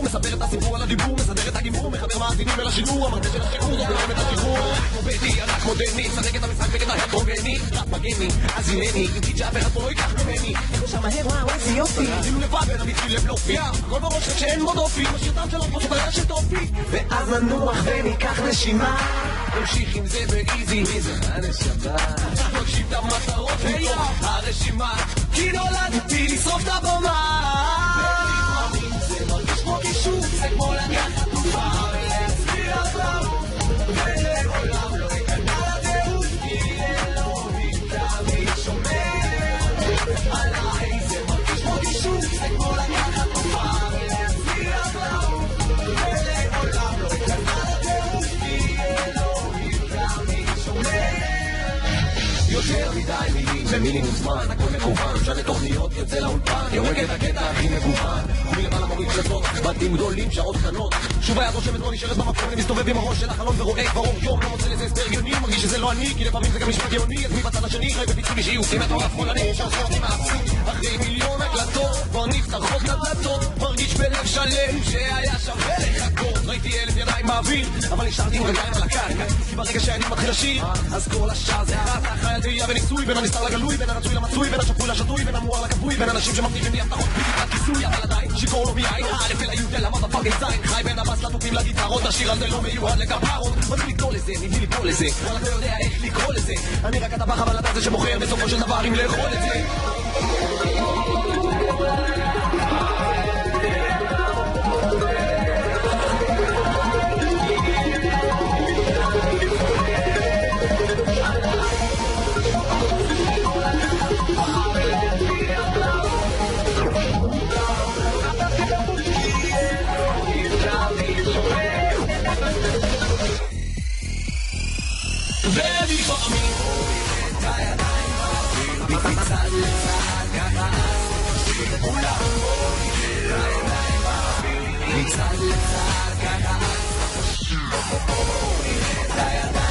מספר את הסיפור על הדיבור, מסדר את הגיבור, מחבר מאזינים אל השידור, המרצה של השחרור, דוברים את השחרור. אנחנו ביתי, ענק מודרני, סדק את המשחק בקטע הטרוגני, רב מגני, אז הנני, עם גיג'ה ואחד פה לא ייקח ממני. איך שם מהר, וואו, איזה יופי. עשינו לבד בין אמיתי לבלופי, הכל בראש כשאין מאוד אופי, משאירתם שלום כמו סופריה של טופי. ואז ננוח וניקח נשימה, נמשיך עם זה באיזי, מי זה הנשמה? נגשים את המטרות מתוך הרשימה, כי נולדתי לשרוף את הבמה. כמו קישור, זה כמו לקחת תקופה ולהצביר עברנו ולעולם לא יקנה לדעות כי אלוהים תמיד שומר עליי. זה מרגיש כמו קישור, זה כמו לקחת תקופה ולהצביר עברנו ולעולם לא יקנה לדעות כי אלוהים תמיד שומר. יותר מדי מילים ומינימום זמן, הכל מקוון, משנה תוכניות יוצא לאולפן, יורק את הקטע הכי מגוון, ומלמעלה מוריד שלטות, בתים גדולים, שעות קטנות, שוב היד רושמת לא נשארת במקום, אני מסתובב עם הראש של החלון ורואה כבר אור יום, לא מוצא לזה הסבר הגיוני, מרגיש שזה לא אני, כי לפעמים זה גם נשמע גאוני, אז מי בצד השני, חי בפיצול אישי, עושים את עורף מולני, שעושות עם האפסים, אחרי מיליון הקלטות, בוא נפתח חוק לדלתות, מרגיש בלב שלם שהיה שווה לחכות, ראיתי 1000 ידיים באוויר, אבל נשארתי עם רגליים על הקרקע, כי ברגע שאני מתחיל לשיר, אז כל השעה זה הרס, החייל תהיה וניסוי, בין הנסתר לגלוי, בין הרצוי למצוי, בין השפוי לשתוי, בין המואר לכבוי, בין אנשים שמבטיחים לי הבטחות בדיוק כיסוי, אבל עדיין שיכור לו מיין, א' אל היודל, המות הפאקינג זין, חי בין הבאס לתופים לגיטרות, השיר הזה לא מיועד לכפרות, מתחיל לקרוא לזה, מבלי לקרוא לזה, אבל אתה יודע איך לקרוא לזה, אני רק הטבח אבל אתה זה שבוחר בסופו של דבר אם לאכול את זה. ולפעמים את הידיים באוויר מצד לצד ככה כולם את הידיים באוויר מצד לצד ככה את הידיים